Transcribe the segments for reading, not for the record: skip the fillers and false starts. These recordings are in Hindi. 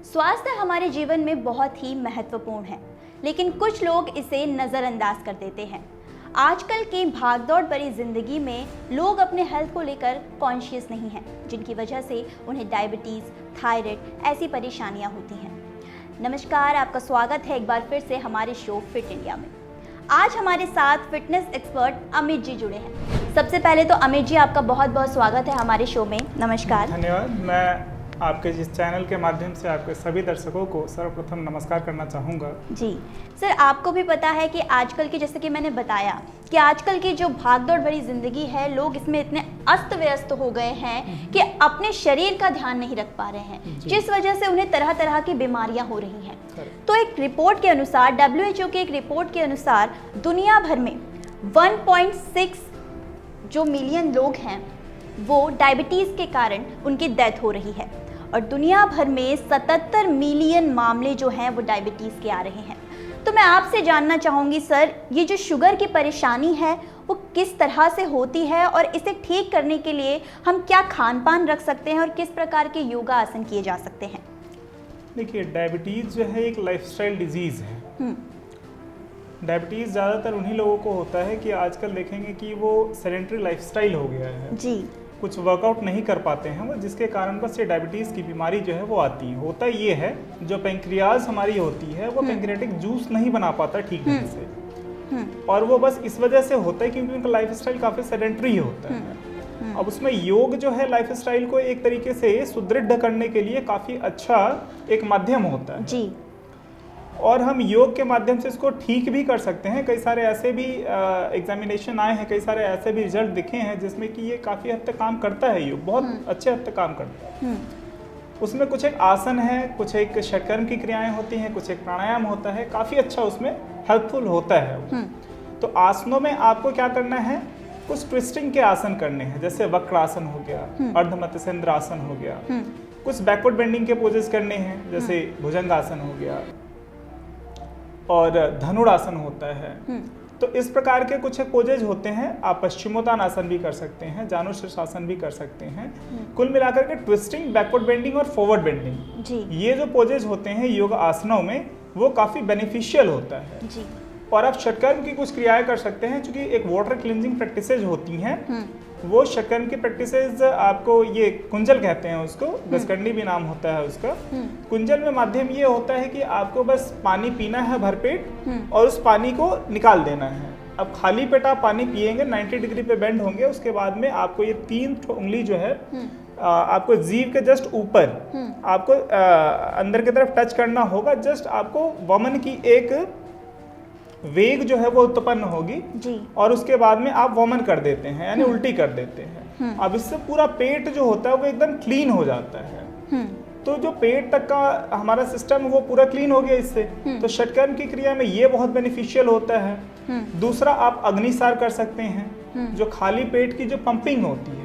स्वास्थ्य हमारे जीवन में बहुत ही महत्वपूर्ण है, लेकिन कुछ लोग इसे नज़रअंदाज कर देते हैं। आजकल की भागदौड़ भरी जिंदगी में लोग अपने हेल्थ को लेकर कॉन्शियस नहीं हैं, जिनकी वजह से उन्हें डायबिटीज़, थायराइड ऐसी परेशानियां होती हैं। नमस्कार, आपका स्वागत है एक बार फिर से हमारे शो फिट इंडिया में। आज हमारे साथ फिटनेस एक्सपर्ट अमित जी जुड़े हैं। सबसे पहले तो अमित जी, आपका बहुत बहुत स्वागत है हमारे शो में। नमस्कार। धन्यवाद। मैं आपके इस चैनल के माध्यम से आपके सभी दर्शकों को सर्वप्रथम नमस्कार करना चाहूँगा। जी सर, आपको भी पता है कि आजकल की, जैसे कि मैंने बताया कि आजकल की जो भागदौड़ भरी ज़िंदगी है, लोग इसमें इतने अस्त व्यस्त हो गए हैं कि अपने शरीर का ध्यान नहीं रख पा रहे हैं, जिस वजह से उन्हें तरह तरह की बीमारियां हो रही हैं। तो एक रिपोर्ट के अनुसार, WHO के एक रिपोर्ट के अनुसार दुनिया भर में 1.6 जो मिलियन लोग हैं वो डायबिटीज़ के कारण उनकी डेथ हो रही है, और दुनिया भर में 77 मिलियन मामले जो हैं वो डायबिटीज़ के आ रहे हैं। तो मैं आपसे जानना चाहूँगी सर, ये जो शुगर की परेशानी है वो किस तरह से होती है, और इसे ठीक करने के लिए हम क्या खान पान रख सकते हैं और किस प्रकार के योगा आसन किए जा सकते हैं? देखिए, डायबिटीज़ जो है एक लाइफस्टाइल डिजीज़ है। डायबिटीज़ ज़्यादातर उन्हीं लोगों को होता है कि आजकल देखेंगे कि वो सेडेंटरी लाइफस्टाइल हो गया है जी, कुछ वर्कआउट नहीं कर पाते हैं वो, जिसके कारण बस ये डायबिटीज़ की बीमारी जो है वो आती है। होता ये है, जो पेंक्रियाज हमारी होती है वो पेंक्रियाटिक जूस नहीं बना पाता ठीक ढंग से, और वो बस इस वजह से होता है क्योंकि उनका लाइफस्टाइल काफ़ी सेडेंटरी होता है। अब उसमें योग जो है लाइफस्टाइल को एक तरीके से सुदृढ़ करने के लिए काफ़ी अच्छा एक माध्यम होता है जी, और हम योग के माध्यम से इसको ठीक भी कर सकते हैं। कई सारे ऐसे भी एग्जामिनेशन आए हैं, कई सारे ऐसे भी रिजल्ट दिखे हैं जिसमें कि ये काफ़ी हद तक काम करता है, योग बहुत अच्छे हद तक काम करता है। उसमें कुछ एक आसन है, कुछ एक षटकर्म की क्रियाएं होती हैं, कुछ एक प्राणायाम होता है, काफ़ी अच्छा उसमें हेल्पफुल होता है। तो आसनों में आपको क्या करना है, कुछ ट्विस्टिंग के आसन करने हैं, जैसे वक्रासन हो गया, अर्ध मत्स्येंद्र आसन हो गया, कुछ बैकवर्ड बेंडिंग के पोजेस करने हैं, जैसे भुजंगासन हो गया और धनुरासन होता है। तो इस प्रकार के कुछ पोजेज होते हैं। आप पश्चिमोत्तानासन भी कर सकते हैं, जानुशीर्षासन भी कर सकते हैं। कुल मिलाकर के ट्विस्टिंग, बैकवर्ड बेंडिंग और फॉरवर्ड बेंडिंग, ये जो पोजेज होते हैं योग आसनों में, वो काफ़ी बेनिफिशियल होता है जी। और आप षटकर्म की कुछ क्रियाएं कर सकते हैं, क्योंकि एक वाटर क्लिनजिंग प्रैक्टिसेज होती हैं। वो षटकर्म की प्रैक्टिसेज आपको, ये कुंजल कहते हैं उसको, दसकंडी भी नाम होता है उसका। कुंजल में माध्यम ये होता है कि आपको बस पानी पीना है भरपेट और उस पानी को निकाल देना है। अब खाली पेट आप पानी पिएंगे, 90 डिग्री पे बेंड होंगे, उसके बाद में आपको ये 3 उंगली जो है आपको जीभ के जस्ट ऊपर आपको अंदर की तरफ टच करना होगा। जस्ट आपको वमन की एक वेग जो है वो उत्पन्न होगी जी। और उसके बाद में आप वमन कर देते हैं, यानी उल्टी कर देते हैं। अब इससे पूरा पेट जो होता है वो एकदम क्लीन हो जाता है। तो जो पेट तक का हमारा सिस्टम वो पूरा क्लीन हो गया इससे। तो षटकर्म की क्रिया में ये बहुत बेनिफिशियल होता है। दूसरा, आप अग्निसार कर सकते हैं, जो खाली पेट की जो पंपिंग होती है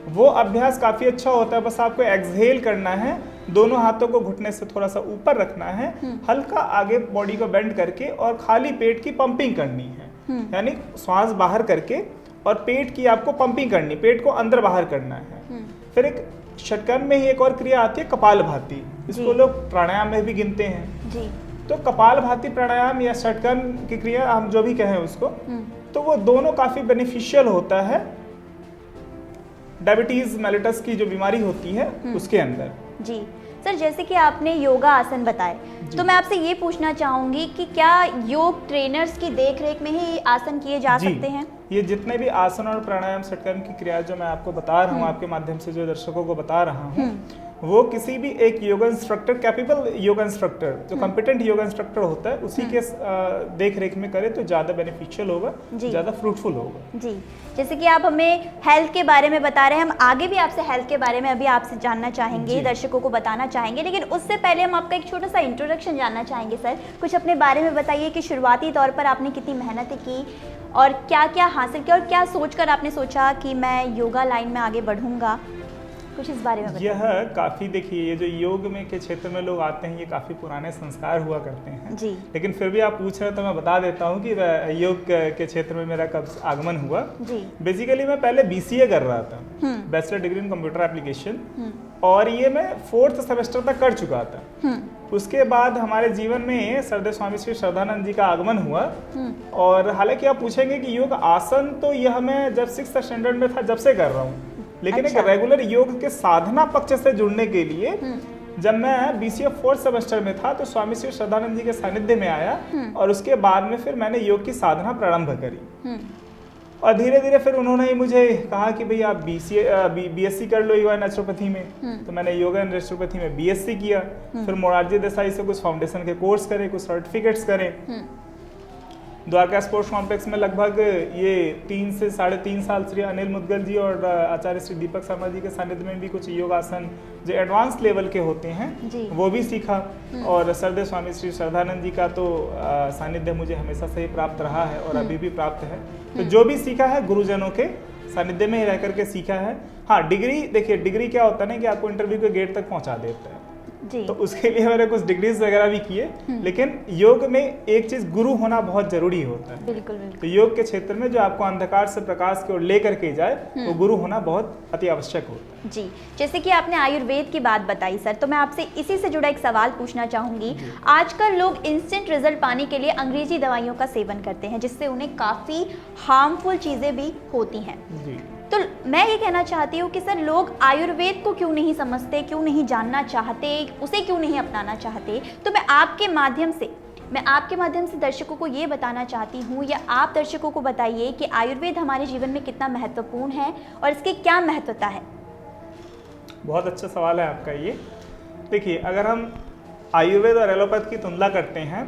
वो अभ्यास काफी अच्छा होता है। बस आपको एक्सहेल करना है, दोनों हाथों को घुटने से थोड़ा सा ऊपर रखना है, हल्का आगे बॉडी को बेंड करके और खाली पेट की पंपिंग करनी है, यानी श्वास बाहर करके और पेट की आपको पंपिंग करनी, पेट को अंदर बाहर करना है। फिर एक षटकर्म में ही एक और क्रिया आती है कपालभाति, इसको लोग प्राणायाम में भी गिनते हैं जी। तो कपालभाति प्राणायाम या षटकर्म की क्रिया हम जो भी कहें उसको, तो वो दोनों काफी बेनिफिशियल होता है डायबिटीज मेलिटस की जो बीमारी होती है उसके अंदर जी। सर, जैसे कि आपने योगा आसन बताए, तो मैं आपसे ये पूछना चाहूंगी कि क्या योग ट्रेनर्स की देखरेख में ही आसन किए जा सकते हैं? ये जितने भी आसन और प्राणायाम षटकर्म की क्रिया जो मैं आपको बता रहा हूँ, आपके माध्यम से जो दर्शकों को बता रहा हूँ, वो किसी भी एक yoga instructor, capable yoga instructor, जो कॉम्पिटेंट योगा इंस्ट्रक्टर होता है, उसी के देख रेख में करे तो ज़्यादा बेनिफिशियल होगा, ज़्यादा फ्रूटफुल होगा जी। जैसे कि आप हमें हेल्थ के बारे में बता रहे हैं, हम आगे भी आपसे हेल्थ के बारे में अभी आपसे जानना चाहेंगे, दर्शकों को बताना चाहेंगे, लेकिन उससे पहले हम आपका एक छोटा सा इंट्रोडक्शन जानना चाहेंगे। सर, कुछ अपने बारे में बताइए कि शुरुआती तौर पर आपने कितनी मेहनत की और क्या क्या हासिल किया, और क्या सोचकर आपने सोचा कि मैं योगा लाइन में आगे बढ़ूंगा, कुछ इस बारे में बताइए। यह काफ़ी, देखिए, ये जो योग में के क्षेत्र में लोग आते हैं, ये काफ़ी पुराने संस्कार हुआ करते हैं जी। लेकिन फिर भी आप पूछ रहे हैं तो मैं बता देता हूँ कि योग के क्षेत्र में मेरा कब आगमन हुआ जी। बेसिकली मैं पहले BCA कर रहा था, bachelor degree in computer application, और ये मैं 4th सेमेस्टर तक कर चुका था। उसके बाद हमारे जीवन में सरदेव स्वामी श्री श्रद्धानंद जी का आगमन हुआ। और हालांकि आप पूछेंगे कि योग आसन तो यह मैं जब 6th स्टैंडर्ड में था जब से कर रहा हूँ, लेकिन अच्छा। एक रेगुलर योग के साधना पक्ष से जुड़ने के लिए जब मैं BCA 4th सेमेस्टर में था तो स्वामी श्री श्रद्धानंद जी के सानिध्य में आया और उसके बाद में फिर मैंने योग की साधना प्रारंभ करी। और धीरे धीरे फिर उन्होंने ही मुझे कहा कि भाई आप BSc कर लो योगा नेचुरोपैथी में। तो मैंने योगा नेचुरोपैथी में BSc किया। फिर मोरारजी देसाई से कुछ फाउंडेशन के कोर्स करे, कुछ सर्टिफिकेट्स करे। द्वारका स्पोर्ट्स कॉम्प्लेक्स में लगभग ये 3 से 3.5 साल श्री अनिल मुदगल जी और आचार्य श्री दीपक शर्मा जी के सानिध्य में भी कुछ योगासन जो एडवांस लेवल के होते हैं वो भी सीखा। और सरदेव स्वामी श्री श्रद्धानंद जी का तो सानिध्य मुझे हमेशा से ही प्राप्त रहा है और अभी भी प्राप्त है। तो जो भी सीखा है गुरुजनों के सानिध्य में ही रह करके सीखा है। हाँ, डिग्री देखिए, डिग्री क्या होता है ना कि आपको इंटरव्यू के गेट तक पहुंचा देता है जी। तो उसके लिए मैंने कुछ डिग्रीज वगैरह भी किए, लेकिन योग में एक चीज गुरु होना बहुत जरूरी होता है। बिल्कुल बिल्कुल। तो योग के क्षेत्र में जो आपको अंधकार से प्रकाश की ओर लेकर के जाए वो गुरु होना बहुत अति आवश्यक होता है जी। जैसे कि आपने आयुर्वेद की बात बताई सर, तो मैं आपसे इसी से जुड़ा एक सवाल पूछना चाहूंगी। आजकल लोग इंस्टेंट रिजल्ट पाने के लिए अंग्रेजी दवाइयों का सेवन करते हैं, जिससे उन्हें काफी हार्मफुल चीजें भी होती हैं जी। तो मैं ये कहना चाहती हूँ कि सर लोग आयुर्वेद को क्यों नहीं समझते, क्यों नहीं जानना चाहते, उसे क्यों नहीं अपनाना चाहते। तो मैं आपके माध्यम से दर्शकों को ये बताना चाहती हूँ, या आप दर्शकों को बताइए कि आयुर्वेद हमारे जीवन में कितना महत्वपूर्ण है और इसकी क्या महत्वता है। बहुत अच्छा सवाल है आपका ये। देखिए, अगर हम आयुर्वेद और एलोपैथ की तुलना करते हैं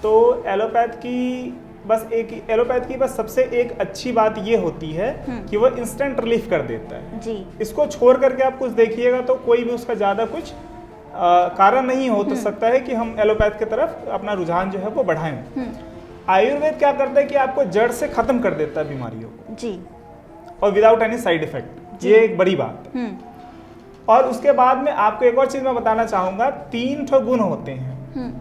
तो एलोपैथ की बस सबसे एक अच्छी बात ये होती है कि वो इंस्टेंट रिलीफ कर देता है जी। इसको छोड़ करके आप कुछ देखिएगा तो कोई भी उसका ज्यादा कुछ कारण नहीं हो तो सकता है कि हम एलोपैथ की तरफ अपना रुझान जो है वो बढ़ाएं। आयुर्वेद क्या करता है कि आपको जड़ से खत्म कर देता है बीमारियों को जी, और विदाउट एनी साइड इफेक्ट। ये एक बड़ी बात है। और उसके बाद में आपको एक और चीज मैं बताना चाहूंगा, 3 ठो गुण होते हैं।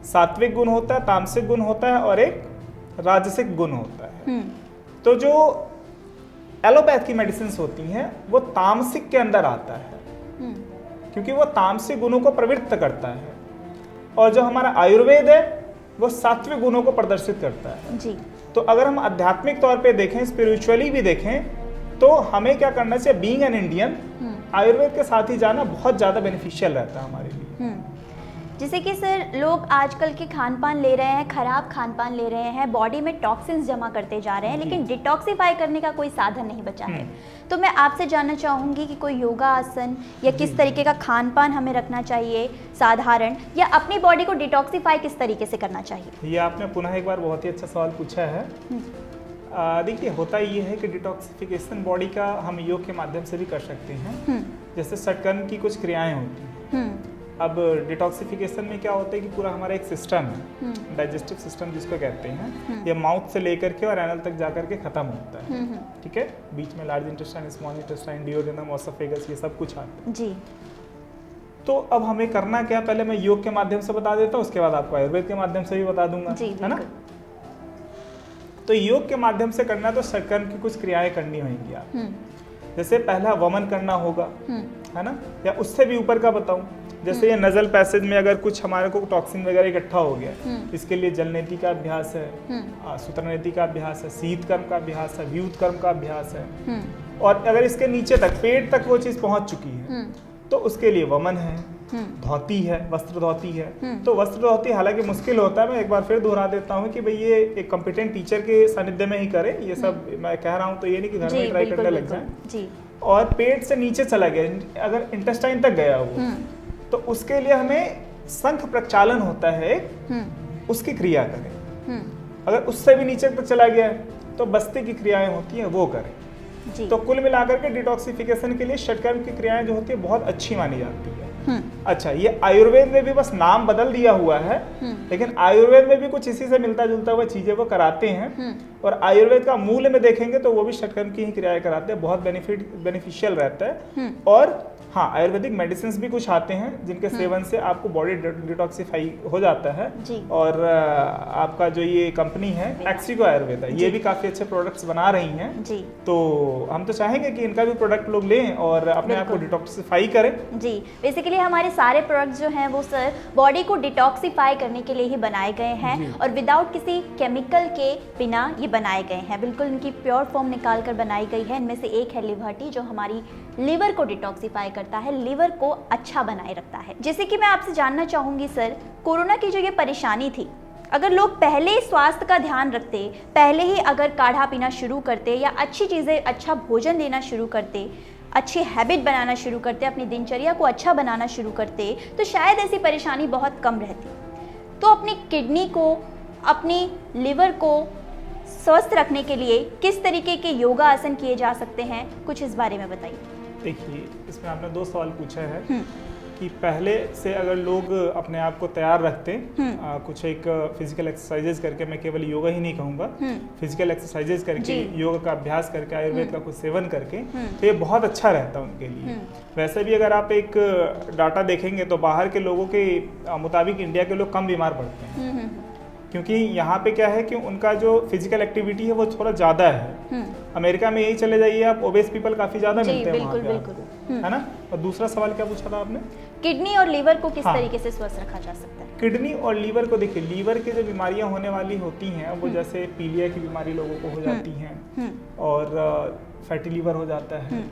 सात्विक गुण होता है, तामसिक गुण होता है और एक राजसिक गुण होता है। तो जो एलोपैथ की मेडिसिन होती हैं वो तामसिक के अंदर आता है, क्योंकि वो तामसिक गुणों को प्रवृत्त करता है। और जो हमारा आयुर्वेद है वो सात्विक गुणों को प्रदर्शित करता है जी। तो अगर हम आध्यात्मिक तौर पे देखें, स्पिरिचुअली भी देखें, तो हमें क्या करना चाहिए, बीइंग एन इंडियन आयुर्वेद के साथ ही जाना बहुत ज्यादा बेनिफिशियल रहता है हमारे लिए। जैसे कि सर लोग आजकल के खान पान ले रहे हैं, खराब खान पान ले रहे हैं, बॉडी में टॉक्सिन्स जमा करते जा रहे हैं, लेकिन डिटॉक्सिफाई करने का कोई साधन नहीं बचा है। तो मैं आपसे जानना चाहूँगी कि कोई योगा आसन या किस तरीके का खान पान हमें रखना चाहिए साधारण, या अपनी बॉडी को डिटॉक्सिफाई किस तरीके से करना चाहिए। ये आपने पुनः एक बार बहुत ही अच्छा सवाल पूछा है। देखिए, होता ये है कि डिटॉक्सिफिकेशन बॉडी का हम योग के माध्यम से भी कर सकते हैं। जैसे षटकर्म की कुछ क्रियाएं होती हैं। अब डिटॉक्सिफिकेशन में क्या होता है कि पूरा हमारा एक सिस्टम है, डाइजेस्टिव सिस्टम जिसको कहते हैं, ये माउथ से लेकर के और एनल तक जाकर के खत्म होता है। ठीक है, बीच में large intestine, small intestine, duodenum, oesophagus, ये सब कुछ आता है जी। तो अब हमें करना क्या, पहले मैं योग के माध्यम से बता देता हूँ, उसके बाद आपको आयुर्वेद के माध्यम से भी बता दूंगा, है ना। तो योग के माध्यम से करना तो षटकर्म की कुछ क्रियाएं करनी होंगी आप। जैसे पहला वमन करना होगा, है ना, या उससे भी ऊपर का बताऊं, जैसे ये नजल पैसेज में अगर कुछ हमारे को टॉक्सिन वगैरह इकट्ठा हो गया, इसके लिए जल नीति का अभ्यास है, सूत्र नीति का अभ्यास है, शीत कर्म का अभ्यास है, व्यूत कर्म का अभ्यास है। और अगर इसके नीचे तक पेट तक वो चीज पहुंच चुकी है तो उसके लिए वमन है, धोती है, वस्त्र धोती है। तो वस्त्र धोती हालांकि मुश्किल होता है, मैं एक बार फिर दोहरा देता हूँ कि भाई ये एक कॉम्पिटेंट टीचर के सानिध्य में ही करे। ये सब मैं कह रहा हूँ तो ये नहीं कि घर में ट्राई करने लग जाए। और पेट से नीचे चला गया, अगर इंटेस्टाइन तक गया वो, तो उसके लिए हमें शंख प्रक्षालन होता है, उसकी क्रिया करें। अगर उससे भी नीचे तक चला गया तो बस्ती की क्रियाएं होती हैं, वो करें जी। तो कुल मिलाकर के डिटॉक्सिफिकेशन के लिए षटकर्म की क्रियाएं जो होती है बहुत अच्छी मानी जाती है। अच्छा, ये आयुर्वेद में भी बस नाम बदल दिया हुआ है, लेकिन आयुर्वेद में भी कुछ इसी से मिलता जुलता हुआ चीजें वो कराते हैं। और आयुर्वेद का मूल में देखेंगे तो वो भी षटकर्म की ही क्रियाएं कराते हैं, बहुत बेनिफिशियल रहता है। और हाँ, आयुर्वेदिक मेडिसिन भी कुछ आते हैं जिनके सेवन से आपको बॉडी डिटॉक्सिफाई हो जाता है जी। और आपका जो ये कंपनी है एक्सिको आयुर्वेदा, ये भी काफ़ी अच्छे प्रोडक्ट्स बना रही हैं जी। तो हम तो चाहेंगे कि इनका भी प्रोडक्ट लोग लें और अपने आप को डिटॉक्सिफाई करें। जी, बेसिकली हमारे सारे प्रोडक्ट्स जो हैं वो सर बॉडी को डिटॉक्सिफाई करने के लिए ही बनाए गए हैं और विदाउट किसी केमिकल के बिना ये बनाए गए हैं। बिल्कुल इनकी प्योर फॉर्म निकाल कर बनाई गई है। इनमें से एक है लिवर टी, जो हमारी लिवर को डिटॉक्सिफाई करता है, लिवर को अच्छा बनाए रखता है। जैसे कि मैं आपसे जानना चाहूँगी सर, कोरोना की जो ये परेशानी थी, अगर लोग पहले स्वास्थ्य का ध्यान रखते, पहले ही अगर काढ़ा पीना शुरू करते या अच्छी चीज़ें, अच्छा भोजन लेना शुरू करते, अच्छी हैबिट बनाना शुरू करते, अपनी दिनचर्या को अच्छा बनाना शुरू करते, तो शायद ऐसी परेशानी बहुत कम रहती। तो अपनी किडनी को, अपनी लिवर को स्वस्थ रखने के लिए किस तरीके के योगा आसन किए जा सकते हैं, कुछ इस बारे में बताइए। देखिए, इसमें आपने 2 सवाल पूछा है कि पहले से अगर लोग अपने आप को तैयार रखते कुछ एक फिजिकल एक्सरसाइजेज करके, मैं केवल योगा ही नहीं कहूँगा, फिजिकल एक्सरसाइजेज करके, योगा का अभ्यास करके, आयुर्वेद का कुछ सेवन करके, तो ये बहुत अच्छा रहता है उनके लिए। वैसे भी अगर आप एक डाटा देखेंगे तो बाहर के लोगों के मुताबिक इंडिया के लोग कम बीमार पड़ते हैं, क्योंकि यहाँ पे क्या है कि उनका जो फिजिकल एक्टिविटी है वो थोड़ा ज़्यादा है। अमेरिका में यही चले जाइए आप, ओबेस पीपल काफ़ी ज़्यादा मिलते हैं वहाँ पे आपको, है ना। और दूसरा सवाल क्या पूछा था आपने? किडनी और लीवर को किस तरीके से स्वस्थ रखा जा सकता है? किडनी और लीवर को देखिए, लीवर की जो बीमारियां होने वाली होती हैं वो जैसे पीलिया की बीमारी लोगों को हो जाती हैं और फैटी लीवर हो जाता है।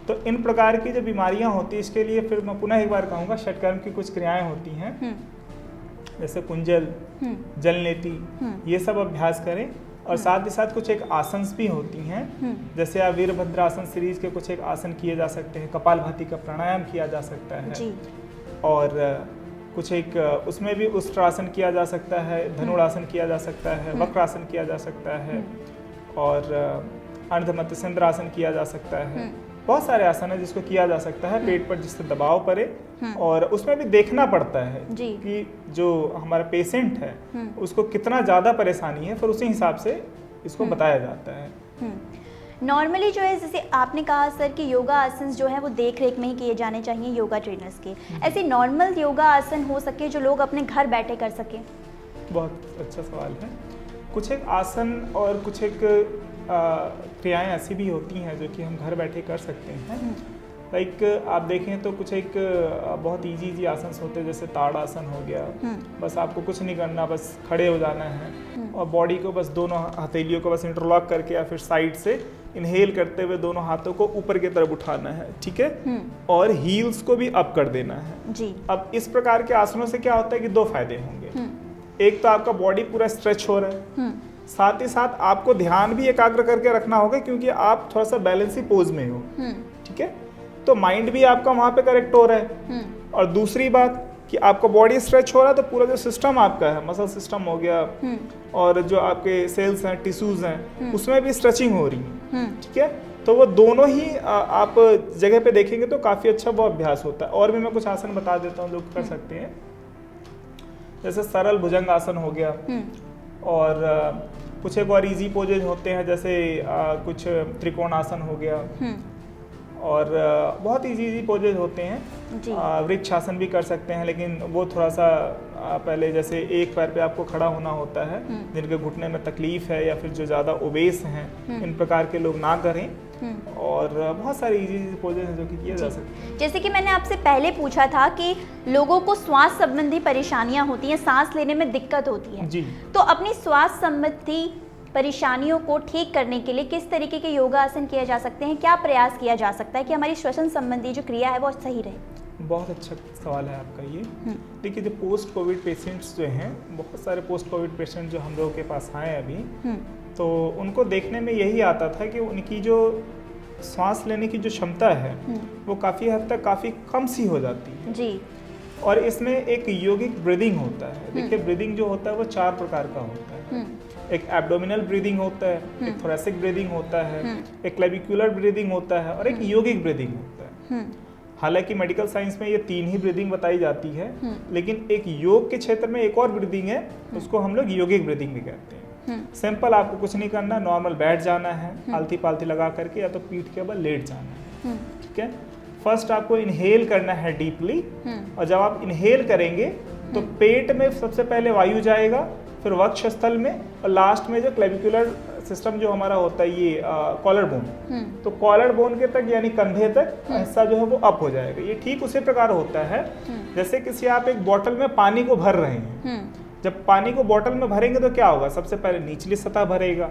तो इन प्रकार की जो बीमारियां होती हैं, इसके लिए फिर मैं पुनः एक बार कहूँगा, षटकर्म की कुछ क्रियाएं होती हैं, जैसे कुंजल, जलनेति, ये सब अभ्यास करें। और साथ ही साथ कुछ एक आसन भी होती हैं, जैसे आप वीरभद्रासन सीरीज के कुछ एक आसन किए जा सकते हैं, कपालभाति का प्राणायाम किया जा सकता है जी। और कुछ एक उसमें भी उष्ट्रासन किया जा सकता है, धनुरासन किया जा सकता है, वक्रासन किया जा सकता है और अर्धमत्स्येंद्रासन किया जा सकता है। बहुत सारे आसन है जिसको किया जा सकता है पेट पर, जिससे दबाव पड़े। और उसमें भी देखना पड़ता है कि जो हमारा पेशेंट है उसको कितना ज़्यादा परेशानी है, फिर उसी हिसाब से इसको बताया जाता है। नॉर्मली जो है, जैसे आपने कहा सर कि योगा आसन जो है वो देख रेख में ही किए जाने चाहिए योगा ट्रेनर्स के, ऐसे नॉर्मल योगा आसन हो सके जो लोग अपने घर बैठे कर सके? बहुत अच्छा सवाल है। कुछ एक आसन और कुछ एक क्रियाएं ऐसी भी होती हैं जो कि हम घर बैठे कर सकते हैं। लाइक आप देखें तो कुछ एक बहुत इजी आसन होते हैं, जैसे ताड़ासन हो गया। बस आपको कुछ नहीं करना, बस खड़े हो जाना है और बॉडी को बस दोनों हथेलियों को बस इंटरलॉक करके या फिर साइड से इनहेल करते हुए दोनों हाथों को ऊपर की तरफ उठाना है, ठीक है, और हील्स को भी अप कर देना है जी। अब इस प्रकार के आसनों से क्या होता है कि 2 फायदे होंगे। एक तो आपका बॉडी पूरा स्ट्रेच हो रहा है, साथ ही साथ आपको ध्यान भी एकाग्र करके रखना होगा क्योंकि आप थोड़ा सा बैलेंसी पोज में हो, ठीक है, तो माइंड भी आपका वहां पे करेक्ट हो रहा है। और दूसरी बात कि आपका बॉडी स्ट्रेच हो रहा है तो पूरा जो सिस्टम आपका है, मसल सिस्टम हो गया और जो आपके सेल्स हैं, टिश्यूज हैं, उसमें भी स्ट्रेचिंग हो रही है, ठीक है। तो वो दोनों ही आप जगह पे देखेंगे तो काफी अच्छा वो अभ्यास होता है। और भी मैं कुछ आसन बता देता हूँ लोग कर सकते हैं, जैसे सरल भुजंग आसन हो गया और कुछ एक और इजी पोजेज होते हैं, जैसे कुछ त्रिकोण आसन हो गया और बहुत इजी पोजेज होते हैं। वृक्ष आसन भी कर सकते हैं, लेकिन वो थोड़ा सा पहले जैसे एक पैर पे आपको खड़ा होना होता है, जिनके घुटने में तकलीफ है या फिर जो ज़्यादा ओबेस हैं, इन प्रकार के लोग ना करें। और बहुत सारे इजी पोजेज हैं जो कि किए जा सकते हैं। जैसे कि मैंने आपसे पहले पूछा था कि लोगों को श्वास संबंधी परेशानियां होती हैं, सांस लेने में दिक्कत होती है जी। तो अपनी श्वास संबंधी परेशानियों को ठीक करने के लिए किस तरीके के योगा आसन किए जा सकते हैं, क्या प्रयास किया जा सकता है कि हमारी श्वसन संबंधी जो क्रिया है वो सही रहे? बहुत अच्छा सवाल है आपका ये। देखिए, जो पोस्ट कोविड पेशेंट्स जो हैं, बहुत सारे पोस्ट कोविड पेशेंट जो हम लोगों के पास आए अभी, तो उनको देखने में यही आता था कि उनकी जो सांस लेने की जो क्षमता है वो काफ़ी हद तक काफ़ी कम सी हो जाती है जी। और इसमें एक योगिक ब्रीदिंग होता है। देखिए, ब्रीदिंग जो होता है वो 4 प्रकार का होता है। एक एब्डोमिनल ब्रीदिंग होता है, एक थोरेसिक ब्रीदिंग होता है, एक क्लेविकुलर ब्रीदिंग होता है और एक योगिक ब्रीदिंग होता है। हालांकि मेडिकल साइंस में ये 3 ही ब्रीदिंग बताई जाती है, लेकिन एक योग के क्षेत्र में एक और ब्रीदिंग है, उसको हम लोग योगिक ब्रीदिंग भी कहते हैं। सिंपल, आपको कुछ नहीं करना, नॉर्मल बैठ जाना है, आलती पालती लगा करके, या तो पीठ के बल लेट जाना है, ठीक है। फर्स्ट आपको इनहेल करना है डीपली, और जब आप इनहेल करेंगे तो पेट में सबसे पहले वायु जाएगा, फिर वक्षस्थल में, और लास्ट में जो क्लेविकुलर सिस्टम जो हमारा होता है ये कॉलर बोन, तो कॉलर बोन के तक यानी कंधे तक हिस्सा जो है वो अप हो जाएगा। ये ठीक उसी प्रकार होता है जैसे किसी आप एक बोतल में पानी को भर रहे हैं। जब पानी को बोतल में भरेंगे तो क्या होगा, सबसे पहले निचली सतह भरेगा,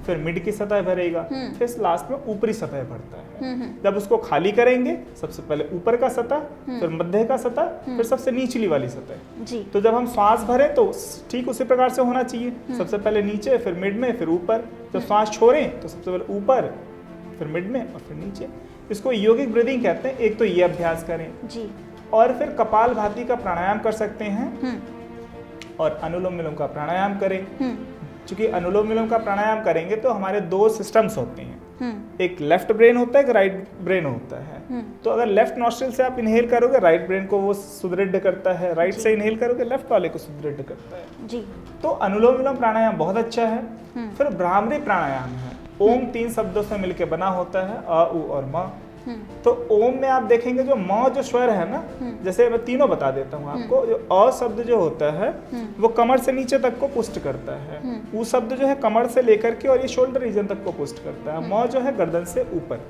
फिर मिड की सतह भरेगा, फिर लास्ट में ऊपरी सतह भरता है। जब उसको खाली करेंगे सबसे पहले ऊपर का सतह, फिर मध्य का सतह, फिर सबसे निचली वाली सतह। तो जब हम श्वास भरें तो ठीक उसी प्रकार से होना चाहिए, सबसे पहले नीचे, फिर मिड में, फिर ऊपर। जब श्वास छोड़ें तो सबसे पहले ऊपर, फिर मिड में और फिर नीचे। इसको यौगिक ब्रीदिंग कहते हैं। एक तो ये अभ्यास करें जी। और फिर कपालभाति का प्राणायाम कर सकते हैं और अनुलोम विलोम का प्राणायाम करें। क्योंकि अनुलोम विलोम का प्राणायाम करेंगे तो हमारे दो सिस्टम्स होते हैं, एक लेफ्ट ब्रेन होता है, एक राइट ब्रेन होता है। तो अगर लेफ्ट नॉस्ट्रिल से आप इनहेल करोगे राइट ब्रेन को वो सुदृढ़ करता है, राइट से इनहेल करोगे लेफ्ट वाले को सुदृढ़ करता है जी। तो अनुलोम विलोम प्राणायाम बहुत अच्छा है। फिर भ्रामरी प्राणायाम है। ओम 3 शब्दों से मिलकर बना होता है, अ, उ और म। तो ओम में आप देखेंगे जो म जो स्वर है ना, जैसे मैं तीनों बता देता हूँ आपको। जो अ शब्द जो होता है वो कमर से नीचे तक को पुष्ट करता है, उ शब्द जो है कमर से लेकर के और ये शोल्डर रीजन तक को पुष्ट करता है, म जो है गर्दन से ऊपर।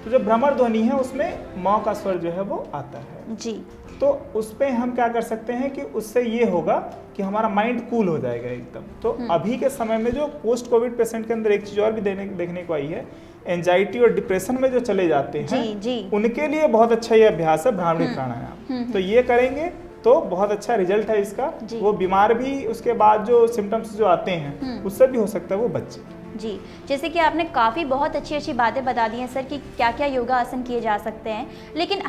तो जो भ्रमर ध्वनि है उसमें म का स्वर जो है वो आता है जी। तो उस पे हम क्या कर सकते हैं कि उससे ये होगा कि हमारा माइंड कूल हो जाएगा एकदम। तो अभी के समय में जो पोस्ट कोविड पेशेंट के अंदर एक चीज और भी देखने को आई है, एंजाइटी और डिप्रेशन में जो चले जाते हैं जी। उनके लिए बहुत अच्छा ये अभ्यास है भ्रामरी प्राणायाम। तो ये करेंगे तो बहुत अच्छा रिजल्ट है इसका। वो बीमार भी उसके बाद जो सिम्टम्स जो आते हैं उससे भी हो सकता है वो बच्चे जी। जैसे कि आपने काफ़ी बहुत अच्छी बातें बता दी हैं सर कि क्या क्या योगा आसन किए जा सकते हैं, लेकिन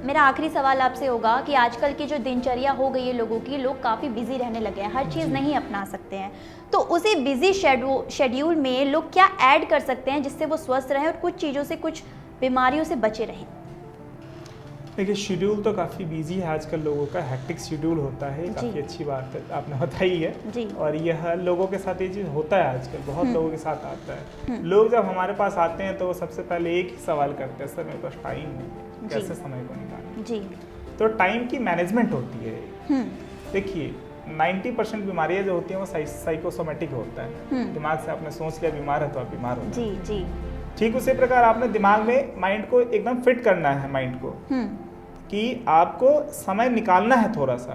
मेरा आखिरी सवाल आपसे होगा कि आजकल की जो दिनचर्या हो गई है लोगों की, लोग काफ़ी बिजी रहने लगे हैं, हर चीज़ नहीं अपना सकते हैं। तो उसी बिजी शेड्यूल में लोग क्या ऐड कर सकते हैं जिससे वो स्वस्थ रहें और कुछ चीज़ों से, कुछ बीमारियों से बचे रहें? देखिए शेड्यूल तो काफ़ी बिजी है आजकल लोगों का, हेक्टिक शेड्यूल होता है, काफ़ी अच्छी बात है आपने बताई है। और यह लोगों के साथ ये चीज़ होता है आजकल, बहुत लोगों के साथ आता है। लोग जब हमारे पास आते हैं तो वो सबसे पहले एक ही सवाल करते हैं, सर मेरे पास टाइम नहीं है, कैसे समय को निकालें जी। तो टाइम की मैनेजमेंट होती है। देखिए 90% बीमारियाँ जो होती हैं वो साइकोसोमेटिक होता है। दिमाग से आपने सोच लिया बीमार है तो आप बीमार हो जी जी। ठीक उसी प्रकार आपने दिमाग में माइंड को एकदम फिट करना है, माइंड को कि आपको समय निकालना है थोड़ा सा,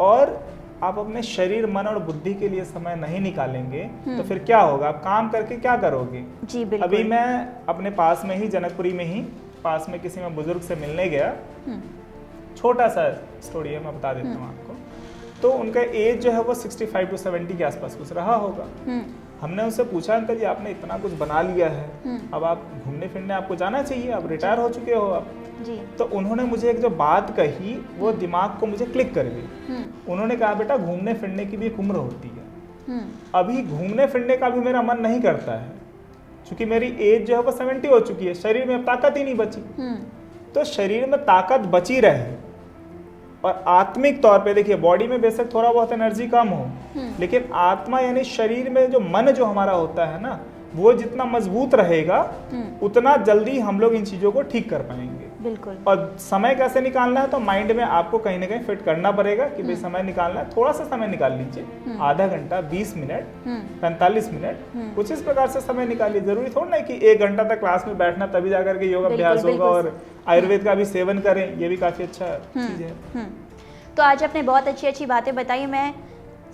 और आप अपने शरीर, मन और बुद्धि के लिए समय नहीं निकालेंगे तो फिर क्या होगा, आप काम करके क्या करोगे जी। बिल्कुल। अभी मैं अपने पास में ही जनकपुरी में ही पास में किसी में बुजुर्ग से मिलने गया, छोटा सा स्टोरी है मैं बता देता हूँ आपको। तो उनका एज जो है वो 65 to 70 के आसपास कुछ रहा होगा। हमने उनसे पूछा अंकल जी आपने इतना कुछ बना लिया है, अब आप घूमने फिरने आपको जाना चाहिए, आप रिटायर हो चुके हो अब जी। तो उन्होंने मुझे एक जो बात कही वो दिमाग को मुझे क्लिक कर गई। उन्होंने कहा बेटा घूमने फिरने की भी एक उम्र होती है, अभी घूमने फिरने का भी मेरा मन नहीं करता है क्योंकि मेरी एज जो है वो 70 हो चुकी है, शरीर में ताकत ही नहीं बची। तो शरीर में ताकत बची रहे और आत्मिक तौर पे देखिए बॉडी में बेशक थोड़ा बहुत एनर्जी कम हो, लेकिन आत्मा यानी शरीर में जो मन जो हमारा होता है ना, वो जितना मजबूत रहेगा उतना जल्दी हम लोग इन चीजों को ठीक कर पाएंगे। बिल्कुल। और समय कैसे निकालना है तो माइंड में आपको कहीं ना कहीं फिट करना पड़ेगा कि भाई समय निकालना है, थोड़ा सा समय निकाल लीजिए, आधा घंटा, 20 मिनट, 45 मिनट, कुछ इस प्रकार से समय निकालिए। जरूरी थोड़ा ना कि 1 घंटा तक क्लास में बैठना तभी जाकर के योगा अभ्यास होगा। और आयुर्वेद का भी सेवन करें, ये भी काफी अच्छा चीज है। तो आज आपने बहुत अच्छी बातें बताई। मैं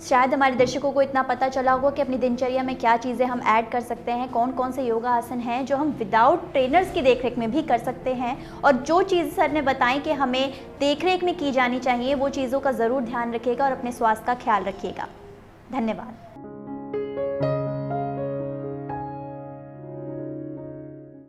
शायद हमारे दर्शकों को इतना पता चला होगा कि अपनी दिनचर्या में क्या चीज़ें हम ऐड कर सकते हैं, कौन कौन से योगा आसन हैं जो हम विदाउट ट्रेनर्स की देखरेख में भी कर सकते हैं, और जो चीज़ सर ने बताई कि हमें देखरेख में की जानी चाहिए वो चीज़ों का ज़रूर ध्यान रखिएगा और अपने स्वास्थ्य का ख्याल रखिएगा। धन्यवाद।